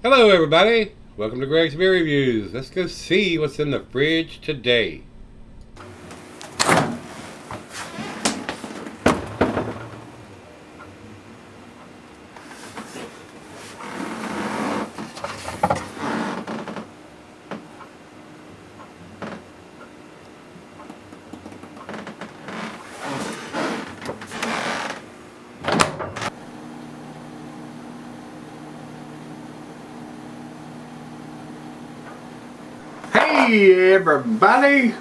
Hello everybody, welcome to Gregsbeerreviews. Let's go see what's in the fridge today. Hey everybody,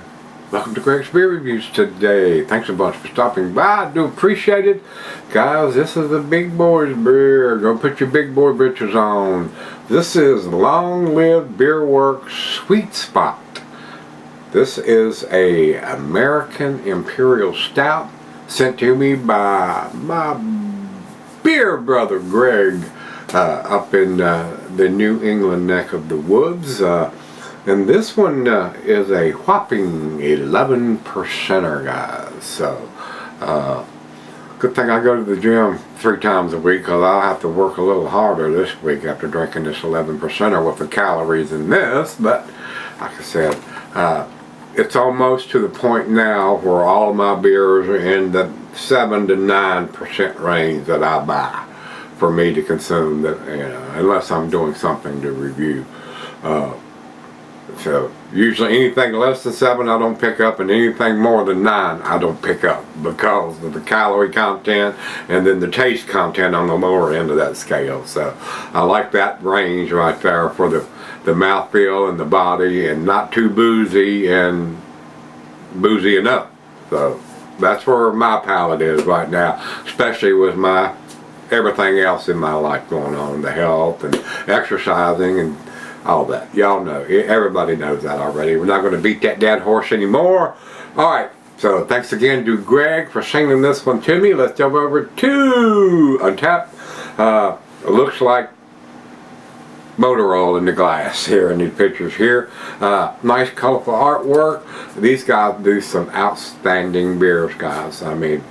welcome to Gregsbeerreviews today. Thanks a bunch for stopping by. I do appreciate it. Guys, this is the big boys beer. Go put your big boy britches on. This is Long Live Beerworks Sweet Spot. This is a American Imperial Stout sent to me by my beer brother Greg up in the New England neck of the woods. And this one is a whopping 11%er, guys. So, good thing I go to the gym 3 times a week, because I'll have to work a little harder this week after drinking this 11%er with the calories in this. But, like I said, it's almost to the point now where all of my beers are in the 7 to 9% range that I buy for me to consume, that, you know, unless I'm doing something to review. So usually anything less than 7 I don't pick up, and anything more than 9 I don't pick up, because of the calorie content and then the taste content on the lower end of that scale. So I like that range right there for the mouthfeel and the body, and not too boozy and boozy enough. So that's where my palate is right now, especially with my everything else in my life going on, the health and exercising and all that. Y'all know, everybody knows that already. We're not going to beat that dead horse anymore. Alright, so thanks again to Greg for singing this one to me. Let's jump over to Untapped. It looks like motor oil in the glass here in these pictures here. Nice colorful artwork. These guys do some outstanding beers, guys. I mean,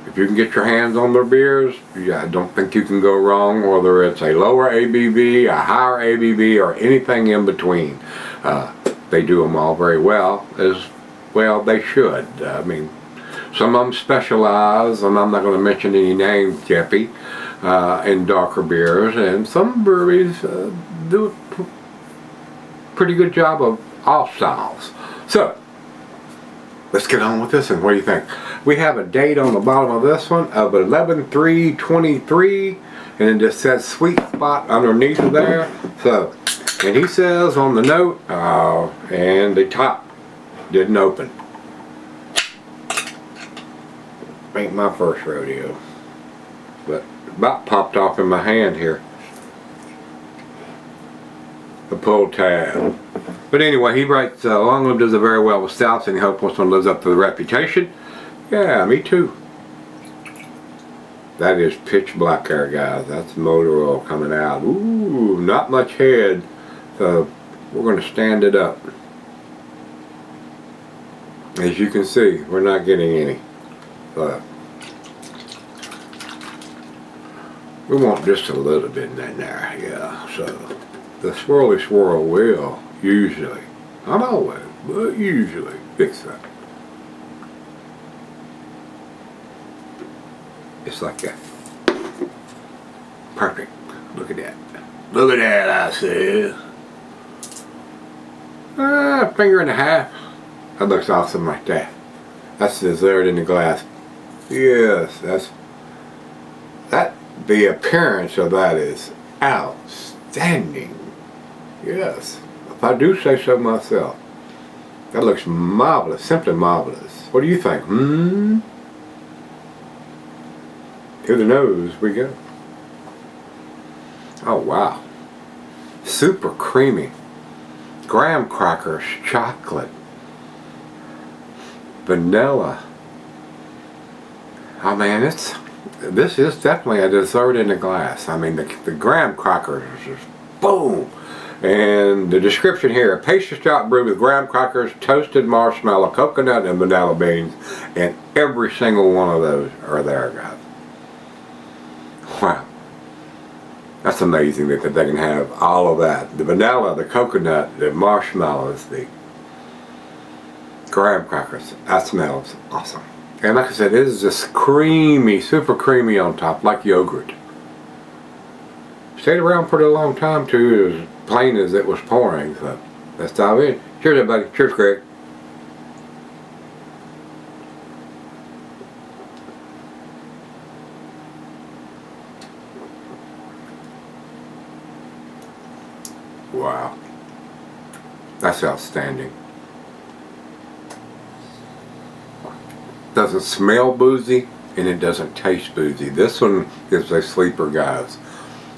if you can get your hands on their beers, I don't think you can go wrong, whether it's a lower ABV, a higher ABV, or anything in between. They do them all very well, as well they should. I mean, some of them specialize, and I'm not going to mention any names, Jeffy, in darker beers, and some breweries do a pretty good job of all styles. So, let's get on with this one. What do you think? We have a date on the bottom of this one of 11/3/23, and it just says Sweet Spot underneath of there. So, and he says on the note, and the top didn't open. Ain't my first rodeo, but about popped off in my hand here. The pull tab. But anyway, he writes, Long Live does it very well with stouts, and he hopes this one lives up to the reputation. Yeah, me too. That is pitch black there, guys. That's motor oil coming out. Ooh, not much head. So we're going to stand it up. As you can see, we're not getting any. But we want just a little bit in there, yeah. So the swirly swirl will usually, not always, but usually fix that. Just like that. Perfect. Look at that. Look at that, I said. Finger and a half. That looks awesome like that. That's dessert in the glass. Yes, the appearance of that is outstanding. Yes, if I do say so myself. That looks marvelous, simply marvelous. What do you think? To the nose we go. Oh wow. Super creamy. Graham crackers, chocolate, vanilla. Oh man, this is definitely a dessert in a glass. I mean, the graham crackers are just boom. And the description here: a pastry stout brewed with graham crackers, toasted marshmallow, coconut, and vanilla beans, and every single one of those are there, guys. Wow. That's amazing that they can have all of that. The vanilla, the coconut, the marshmallows, the graham crackers. That smells awesome. And like I said, it is just creamy, super creamy on top, like yogurt. Stayed around for a long time too, as plain as it was pouring. So let's dive in. Cheers everybody. Cheers, Greg. Wow. That's outstanding. Doesn't smell boozy and it doesn't taste boozy. This one is a sleeper, guys.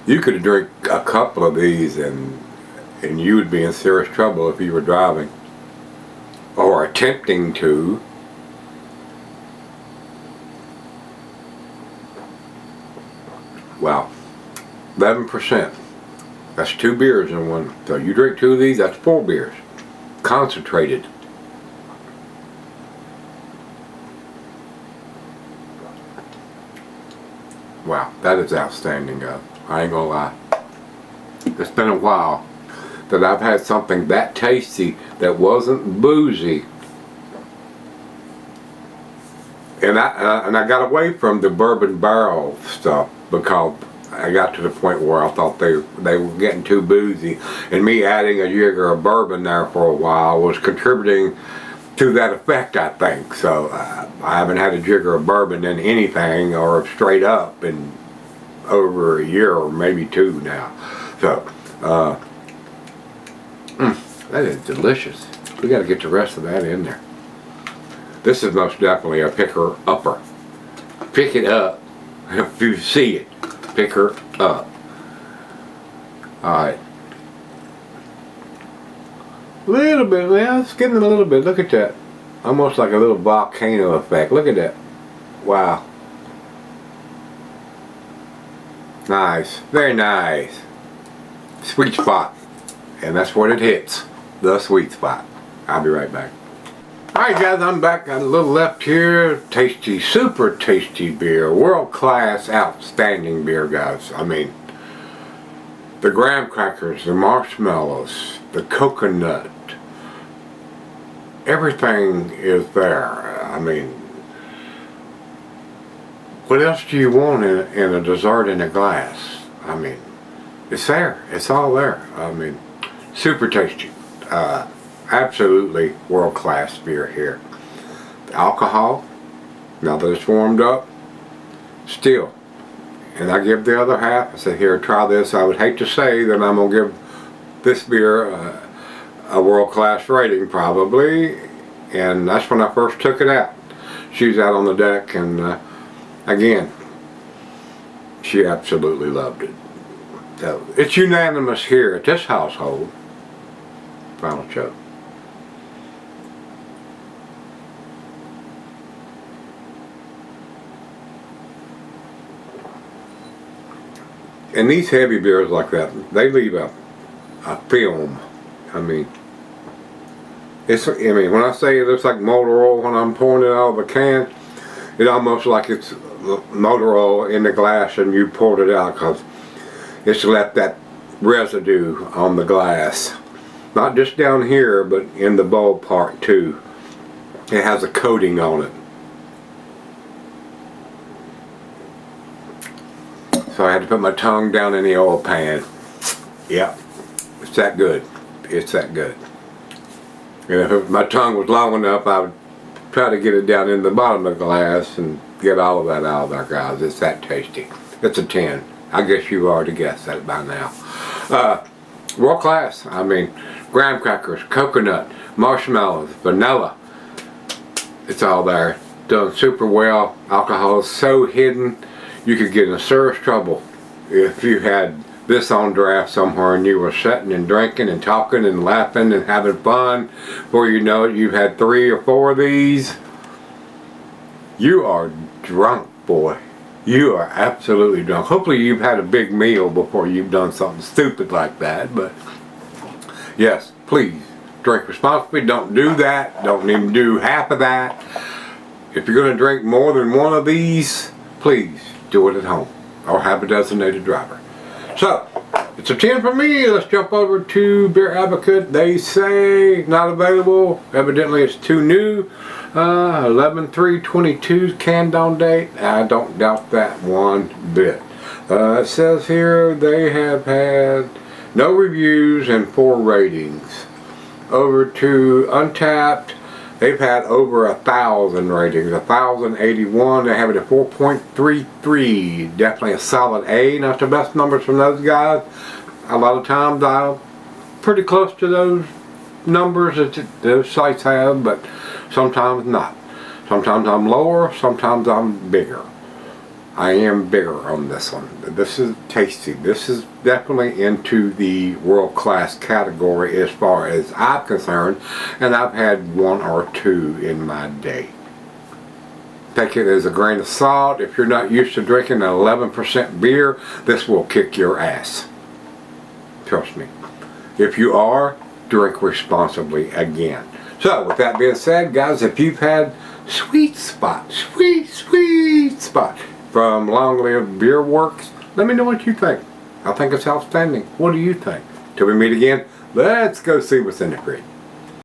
You could drink a couple of these and you would be in serious trouble if you were driving or attempting to. Wow. 11%. That's 2 beers in one. So you drink 2 of these, that's 4 beers. Concentrated. Wow, that is outstanding, guys. I ain't gonna lie. It's been a while that I've had something that tasty that wasn't boozy. And I got away from the bourbon barrel stuff because I got to the point where I thought they were getting too boozy, and me adding a jigger of bourbon there for a while was contributing to that effect, I think. So I haven't had a jigger of bourbon in anything or straight up in over a year or maybe 2 now. So that is delicious. We got to get the rest of that in there. This is most definitely a picker upper. Pick it up if you see it. Pick her up. Alright. Little bit, yeah, it's getting a little bit. Look at that. Almost like a little volcano effect. Look at that. Wow. Nice. Very nice. Sweet spot. And that's what it hits. The sweet spot. I'll be right back. Alright guys, I'm back. Got a little left here. Tasty, super tasty beer. World class, outstanding beer, guys. I mean, the graham crackers, the marshmallows, the coconut, everything is there. I mean, what else do you want in a dessert in a glass? I mean, it's there. It's all there. I mean, super tasty. Absolutely world-class beer here. The alcohol, now that it's warmed up, still. And I give the other half. I said, here, try this. I would hate to say that I'm going to give this beer a world-class rating, probably. And that's when I first took it out. She was out on the deck, and again, she absolutely loved it. So it's unanimous here at this household. Final choke. And these heavy beers like that, they leave a film. I mean, when I say it looks like motor oil when I'm pouring it out of a can, it's almost like it's motor oil in the glass and you poured it out, because it's left that residue on the glass. Not just down here, but in the bowl part too. It has a coating on it. So I had to put my tongue down in the oil pan. Yep, it's that good. It's that good. And if my tongue was long enough, I would try to get it down in the bottom of the glass and get all of that out of there, guys. It's that tasty. It's a 10. I guess you already guessed that by now. World class. I mean, graham crackers, coconut, marshmallows, vanilla. It's all there. Done super well. Alcohol is so hidden. You could get in serious trouble if you had this on draft somewhere and you were sitting and drinking and talking and laughing and having fun. Before you know it, you've had 3 or 4 of these. You are drunk, boy. You are absolutely drunk. Hopefully you've had a big meal before you've done something stupid like that. But yes, please drink responsibly. Don't do that. Don't even do half of that. If you're going to drink more than one of these, please do it at home or have a designated driver. So So, it's a 10 for me. Let's jump over to Beer Advocate. They say not available. Evidently it's too new. 11/3/22 canned on date. I don't doubt that one bit. It says here they have had no reviews and 4 ratings. Over to Untapped, they've had over 1,000 ratings, 1,081. They have it at 4.33. Definitely a solid A. Not the best numbers from those guys. A lot of times I'm pretty close to those numbers that those sites have, but sometimes not. Sometimes I'm lower, sometimes I'm bigger. I am bigger on this one. This is tasty. This is definitely into the world-class category as far as I'm concerned, and I've had 1 or 2 in my day. Take it as a grain of salt. If you're not used to drinking an 11% beer, this will kick your ass. Trust me. If you are, drink responsibly again. So, with that being said, guys, if you've had sweet spot from Long Live Beerworks, let me know what you think. I think it's outstanding. What do you think? Till we meet again, let's go see what's in the fridge.